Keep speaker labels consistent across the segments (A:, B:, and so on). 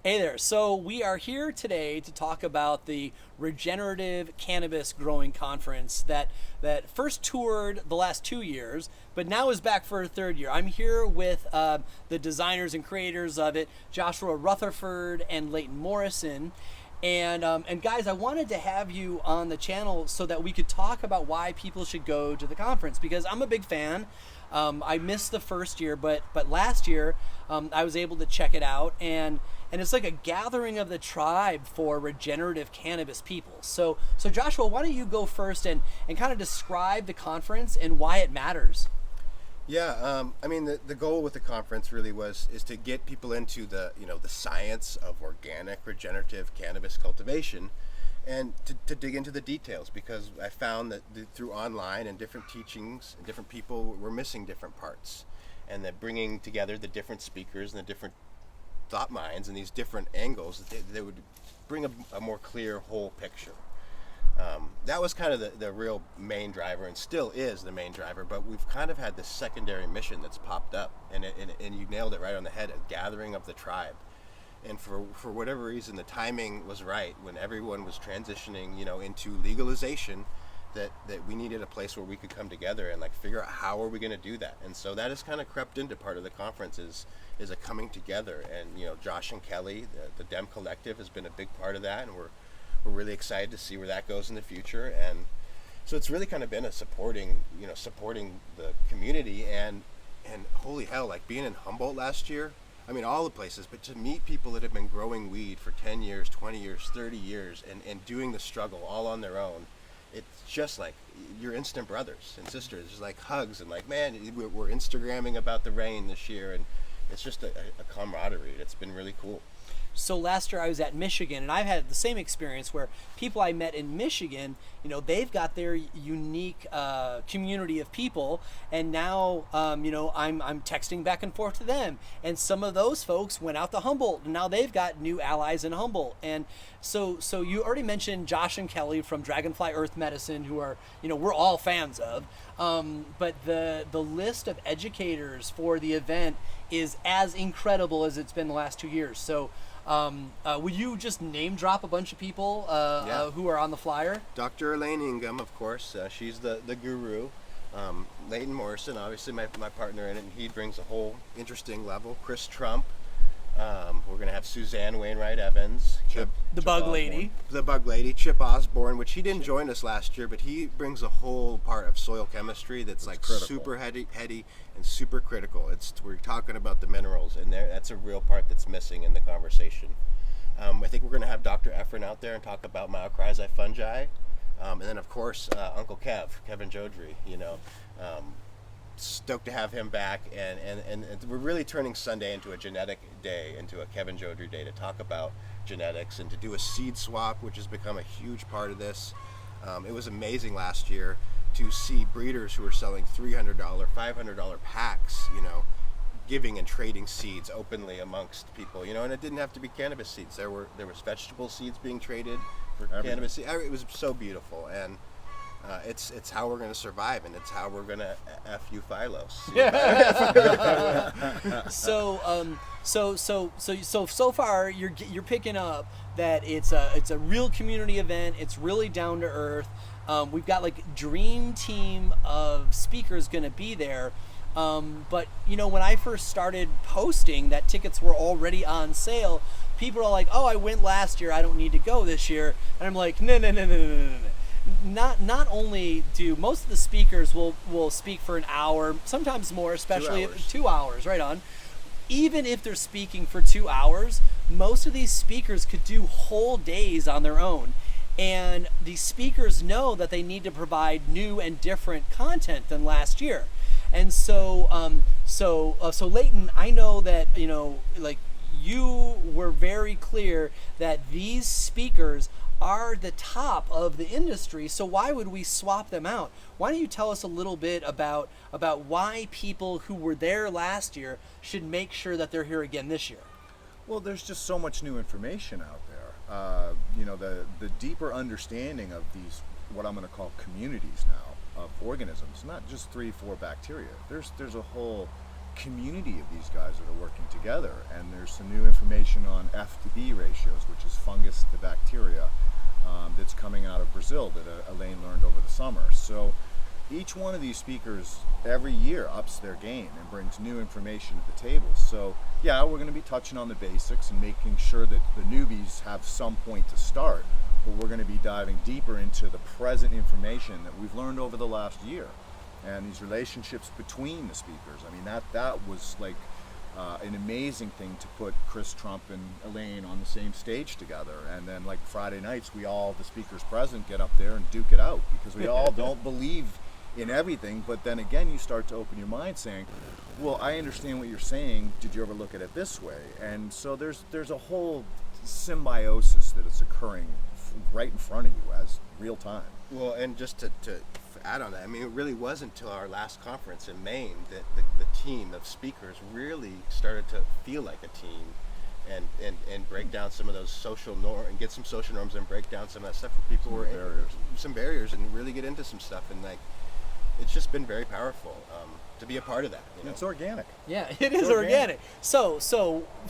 A: Hey there. So we are here today to talk about the Regenerative Cannabis Growing Conference that first toured the last 2 years, but now is back for a third year. I'm here with the designers and creators of it, Joshua Rutherford and Leighton Morrison. And guys, I wanted to have you on the channel so that we could talk about why people should go to the conference, because I'm a big fan. I missed the first year, but last year I was able to check it out, and it's like a gathering of the tribe for regenerative cannabis people. So Joshua, why don't you go first and kind of describe the conference and why it matters?
B: Yeah, I mean the goal with the conference really is to get people into the science of organic regenerative cannabis cultivation, and to dig into the details, because I found that through online and different teachings and different people, we're missing different parts, and that bringing together the different speakers and the different thought minds and these different angles, they would bring a more clear whole picture. That was kind of the real main driver, and still is the main driver, but we've kind of had this secondary mission that's popped up, and you nailed it right on the head, a gathering of the tribe. And for whatever reason, the timing was right when everyone was transitioning, into legalization, that we needed a place where we could come together and like figure out how are we going to do that. And so that has kind of crept into part of the conference, is a coming together. And Josh and Kelly, the Dem Collective, has been a big part of that, and we're really excited to see where that goes in the future. And so it's really kind of been a supporting the community, and holy hell, like being in Humboldt last year, I mean all the places, but to meet people that have been growing weed for 10 years, 20 years, 30 years, and doing the struggle all on their own, it's just like you're instant brothers and sisters. It's like hugs, and like, man, we're Instagramming about the rain this year, and it's just a camaraderie. It's been really cool.
A: So last year I was at Michigan, and I've had the same experience where people I met in Michigan, they've got their unique community of people, and now, I'm texting back and forth to them, and some of those folks went out to Humboldt, and now they've got new allies in Humboldt. And so you already mentioned Josh and Kelly from Dragonfly Earth Medicine, who are, we're all fans of, but the list of educators for the event is as incredible as it's been the last 2 years. So would you just name drop a bunch of people who are on the flyer?
B: Dr. Elaine Ingham, of course, she's the guru. Leighton Morrison, obviously my partner in it, and he brings a whole interesting level. Chris Trump. We're going to have Suzanne Wainwright Evans.
A: The Bug Lady.
B: The Bug Lady, Chip Osborne, which he didn't join us last year, but he brings a whole part of soil chemistry that's like critical. Super heady and super critical. We're talking about the minerals, and that's a real part that's missing in the conversation. I think we're going to have Dr. Efren out there and talk about mycorrhizae fungi. And then, of course, Uncle Kevin Jodrey, stoked to have him back, and we're really turning Sunday into a genetic day, into a Kevin Jodrey day, to talk about genetics and to do a seed swap, which has become a huge part of this. It was amazing last year to see breeders who were selling $300, $500 packs, giving and trading seeds openly amongst people, and it didn't have to be cannabis seeds. There was vegetable seeds being traded for cannabis seeds. It was so beautiful, and it's how we're going to survive, and it's how we're going to F you Phylos.
A: So far you're picking up that it's a real community event. It's really down to earth. We've got like dream team of speakers going to be there. But when I first started posting that tickets were already on sale, people are like, "Oh, I went last year. I don't need to go this year." And I'm like, no. Not only do most of the speakers will speak for an hour, sometimes more, especially 2 hours, right on. Even if they're speaking for 2 hours, most of these speakers could do whole days on their own. And the speakers know that they need to provide new and different content than last year. And so Leighton, I know that, like you were very clear that these speakers are the top of the industry, so why would we swap them out? Why don't you tell us a little bit about why people who were there last year should make sure that they're here again this year?
C: Well, there's just so much new information out there. The deeper understanding of these, what I'm going to call communities now, of organisms, not just 3-4 bacteria. There's a whole community of these guys that are working together. And there's some new information on F to B ratios, which is fungus to bacteria, that's coming out of Brazil that Elaine learned over the summer. So each one of these speakers every year ups their game and brings new information to the table. So yeah, we're going to be touching on the basics and making sure that the newbies have some point to start, but we're going to be diving deeper into the present information that we've learned over the last year and these relationships between the speakers. I mean, that was like an amazing thing to put Chris Trump and Elaine on the same stage together, and then like Friday nights we all, the speakers present, get up there and duke it out because we all don't believe in everything, but then again you start to open your mind saying, well, I understand what you're saying, did you ever look at it this way? And so there's a whole symbiosis that is occurring right in front of you as real time.
B: Well, and just to add on that, I mean, it really wasn't until our last conference in Maine that the team of speakers really started to feel like a team and break down some of those social norms and get some social norms and break down some of that stuff where people were some barriers and really get into some stuff. And like, it's just been very powerful to be a part of that. You know?
C: It's organic.
A: Yeah, it is organic. So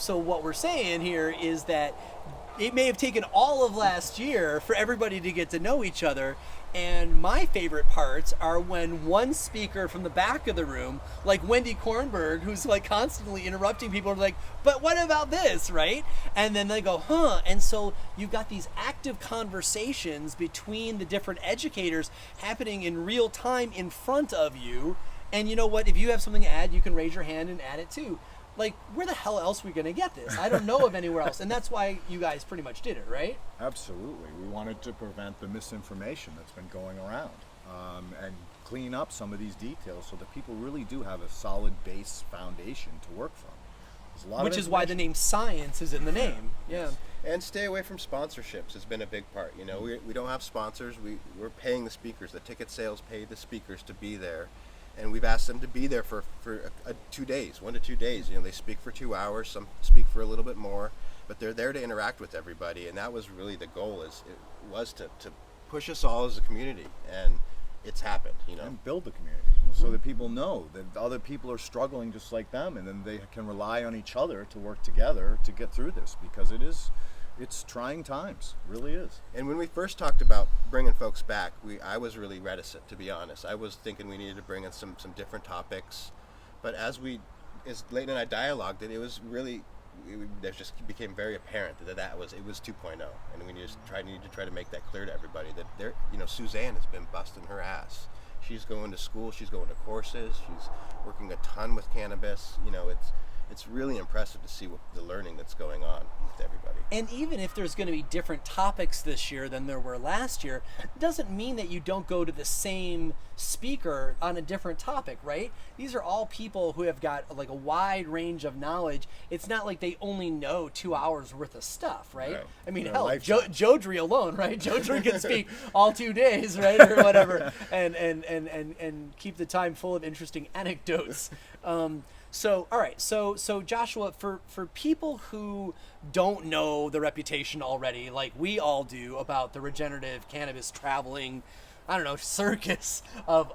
A: what we're saying here is that it may have taken all of last year for everybody to get to know each other. And my favorite parts are when one speaker from the back of the room, like Wendy Kornberg, who's like constantly interrupting people, are like, but what about this, right? And then they go, huh? And so you've got these active conversations between the different educators happening in real time in front of you. And you know what? If you have something to add, you can raise your hand and add it too. Like, where the hell else are we going to get this? I don't know of anywhere else. And that's why you guys pretty much did it, right?
C: Absolutely. We wanted to prevent the misinformation that's been going around, and clean up some of these details so that people really do have a solid base foundation to work from. There's a lot
A: Which is why the name science is in the name. Yeah.
B: And stay away from sponsorships has been a big part. You know, we don't have sponsors. We're paying the speakers. The ticket sales pay the speakers to be there. And we've asked them to be there for 2 days, 1 to 2 days. You know, they speak for 2 hours, some speak for a little bit more, but they're there to interact with everybody. And that was really the goal, was to push us all as a community. And it's happened, you know.
C: And build the community so that people know that other people are struggling just like them, and then they can rely on each other to work together to get through this, because it's trying times, it really is. And
B: when we first talked about bringing folks back, I was really reticent, to be honest. I was thinking we needed to bring in some different topics, but as Leighton and I dialogued it was really, it just became very apparent that it was 2.0, and we need to try to make that clear to everybody that Suzanne has been busting her ass. She's going to school, she's going to courses, she's working a ton with cannabis. You know, it's really impressive to see the learning that's going on with everybody.
A: And even if there's going to be different topics this year than there were last year, it doesn't mean that you don't go to the same speaker on a different topic, right? These are all people who have got like a wide range of knowledge. It's not like they only know 2 hours worth of stuff, right? I mean, hell, Jodri alone, right? Jodri can speak all 2 days, right, or whatever, and keep the time full of interesting anecdotes. So, all right. So Joshua, for people who don't know the reputation already, like we all do, about the regenerative cannabis traveling, I don't know, circus of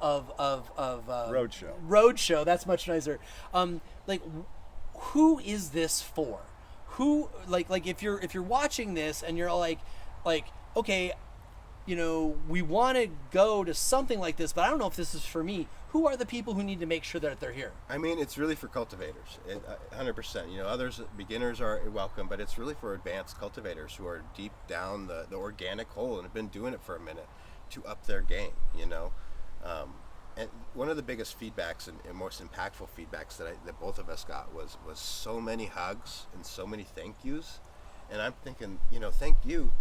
A: roadshow. That's much nicer. Like, who is this for? Who like if you're watching this and you're like, okay, you know, we want to go to something like this, but I don't know if this is for me. Who are the people who need to make sure that they're here?
B: I mean, it's really for cultivators, 100%. You know, others, beginners are welcome, but it's really for advanced cultivators who are deep down the organic hole and have been doing it for a minute to up their game, you know. And one of the biggest feedbacks and most impactful feedbacks that both of us got was so many hugs and so many thank yous. And I'm thinking, you know, thank you,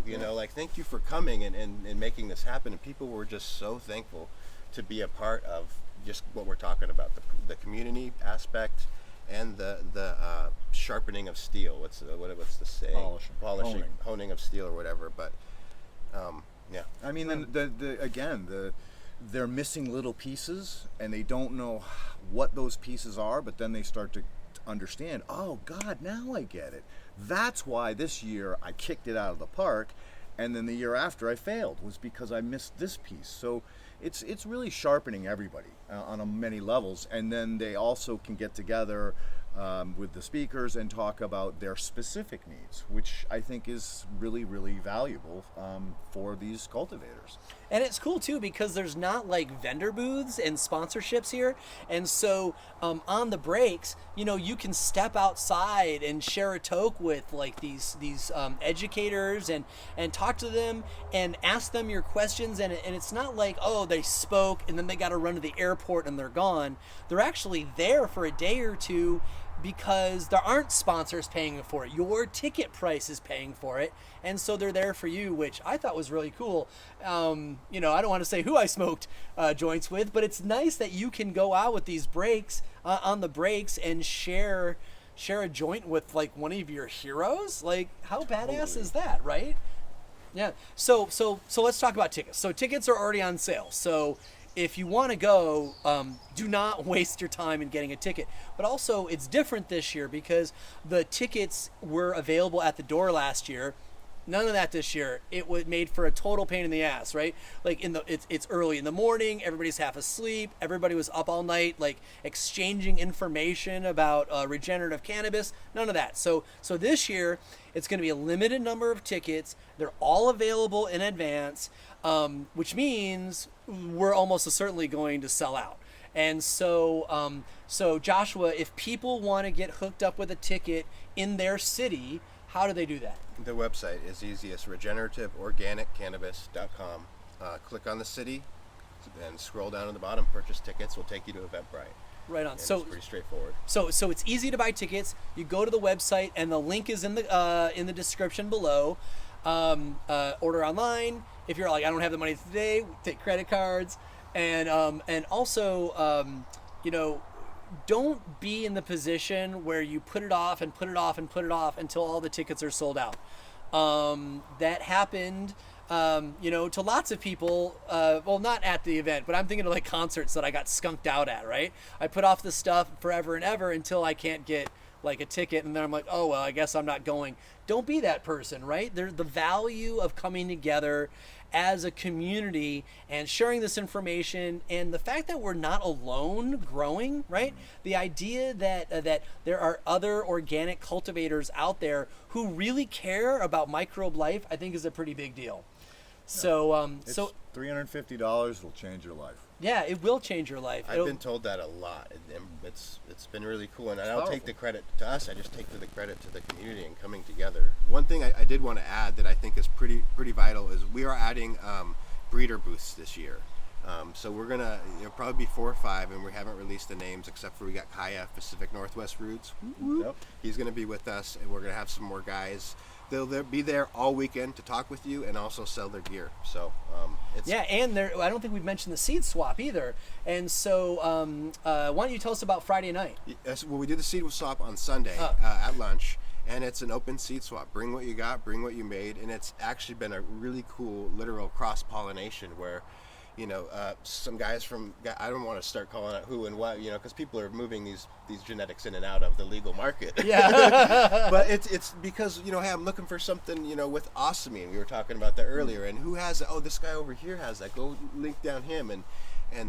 B: you know, like, thank you for coming and making this happen. And people were just so thankful to be a part of just what we're talking about, the community aspect and the sharpening of steel. What's the saying? Polishing, honing of steel or whatever. But yeah. I mean,
C: they're missing little pieces and they don't know what those pieces are, but then they start to understand, oh God, now I get it. That's why this year I kicked it out of the park, and then the year after I failed was because I missed this piece. So it's really sharpening everybody on many levels, and then they also can get together with the speakers and talk about their specific needs, which I think is really, really valuable for these cultivators.
A: And it's cool too because there's not like vendor booths and sponsorships here, and so on the breaks, you can step outside and share a toke with like these educators and talk to them and ask them your questions, and it's not like, oh, they spoke and then they got to run to the airport and they're gone. They're actually there for a day or two because there aren't sponsors paying for it. Your ticket price is paying for it, and so they're there for you, which I thought was really cool. I don't want to say who I smoked joints with, but it's nice that you can go out with these breaks on the breaks and share a joint with like one of your heroes. Like, how badass is that, right? Yeah. So let's talk about tickets. So tickets are already on sale. So if you want to go, do not waste your time in getting a ticket. But also, it's different this year because the tickets were available at the door last year. None of that this year. It was made for a total pain in the ass, right? Like it's early in the morning. Everybody's half asleep. Everybody was up all night, like exchanging information about regenerative cannabis. None of that. So this year, it's going to be a limited number of tickets. They're all available in advance, which means we're almost certainly going to sell out. And so Joshua, if people want to get hooked up with a ticket in their city, how do they do that?
B: The website is easiest, regenerativeorganiccannabis.com. Click on the city and scroll down to the bottom. Purchase tickets will take you to Eventbrite.
A: Right on.
B: And
A: So
B: it's pretty straightforward.
A: So it's easy to buy tickets. You go to the website, and the link is in the description below. Order online. If you're like, I don't have the money today, take credit cards, and also don't be in the position where you put it off and put it off and put it off until all the tickets are sold out. That happened, to lots of people. Well, not at the event, but I'm thinking of like concerts that I got skunked out at, right? I put off the stuff forever and ever until I can't get like a ticket, and then I'm like, oh, well, I guess I'm not going. Don't be that person, right? There's the value of coming together as a community and sharing this information, and the fact that we're not alone growing, right? The idea that there are other organic cultivators out there who really care about microbe life, I think is a pretty big deal. So
C: It's $350 will change your life.
A: yeah, it will change your life.
B: I've been told that a lot, and it's been really cool. And I don't take the credit to us; I just take the credit to the community and coming together. One thing I did want to add that I think is pretty vital is we are adding breeder booths this year. So we're gonna probably be 4 or 5, and we haven't released the names except for we got Kaya Pacific Northwest Roots.
C: Yep.
B: He's gonna be with us, and we're gonna have some more guys. They'll be there all weekend to talk with you and also sell their gear. So it's
A: and I don't think we've mentioned the seed swap either. And so why don't you tell us about Friday night?
B: Yes, well, we do the seed swap on Sunday at lunch, and it's an open seed swap. Bring what you got, bring what you made, and it's actually been a really cool literal cross-pollination where, some guys from, I don't want to start calling out who and what, because people are moving these genetics in and out of the legal market.
A: Yeah.
B: But it's because, hey, I'm looking for something, with osmine. We were talking about that earlier, and who has that? Oh, this guy over here has that. Go link down him, and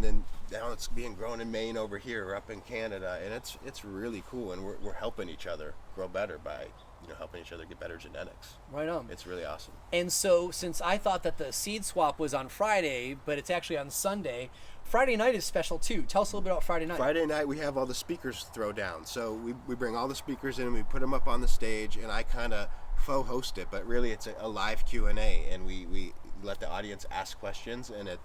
B: then now it's being grown in Maine over here or up in Canada, and it's really cool, and we're helping each other grow better by helping each other get better genetics.
A: Right on.
B: It's really awesome.
A: And so since I thought that the seed swap was on Friday, but it's actually on Sunday, Friday night is special too. Tell us a little bit about Friday night.
B: Friday night we have all the speakers throw down. So we bring all the speakers in and we put them up on the stage, and I kind of faux host it, but really it's a live Q&A, and we let the audience ask questions, and it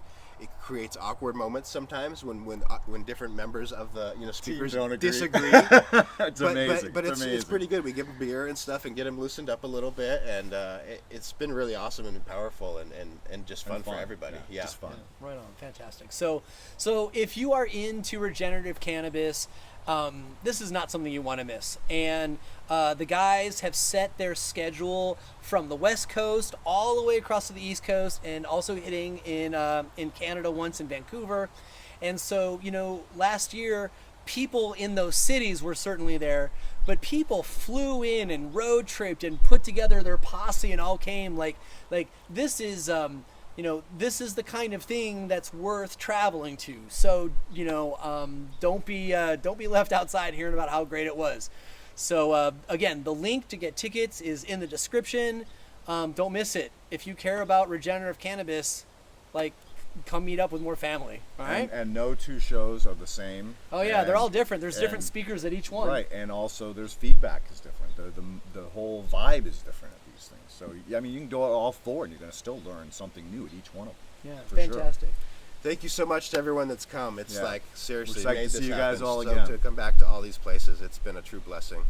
B: creates awkward moments sometimes when different members of the speakers
C: don't agree.
B: disagree.
C: It's amazing.
B: But it's pretty good. We give them beer and stuff and get them loosened up a little bit, and it's been really awesome and powerful and just fun for everybody.
C: Yeah, just fun.
A: Yeah. Right on, fantastic. So if you are into regenerative cannabis, this is not something you want to miss. And the guys have set their schedule from the West Coast all the way across to the East Coast, and also hitting in Canada once in Vancouver. And so, last year, people in those cities were certainly there, but people flew in and road tripped and put together their posse and all came. Like this is this is the kind of thing that's worth traveling to. So, don't be left outside hearing about how great it was. So, again, the link to get tickets is in the description. Don't miss it. If you care about regenerative cannabis, come meet up with more family. All right.
C: And no two shows are the same.
A: Oh yeah, they're all different. There's different speakers at each one.
C: Right, and also there's feedback is different. The whole vibe is different at these things. So I mean, you can do all four, and you're going to still learn something new at each one of them.
A: Yeah,
C: for
A: fantastic.
C: Sure.
B: Thank you so much to everyone that's come. It's seriously
C: We're excited
B: made
C: to
B: this
C: see you guys
B: happen.
C: all
B: So
C: again.
B: to come back to all these places, it's been a true blessing.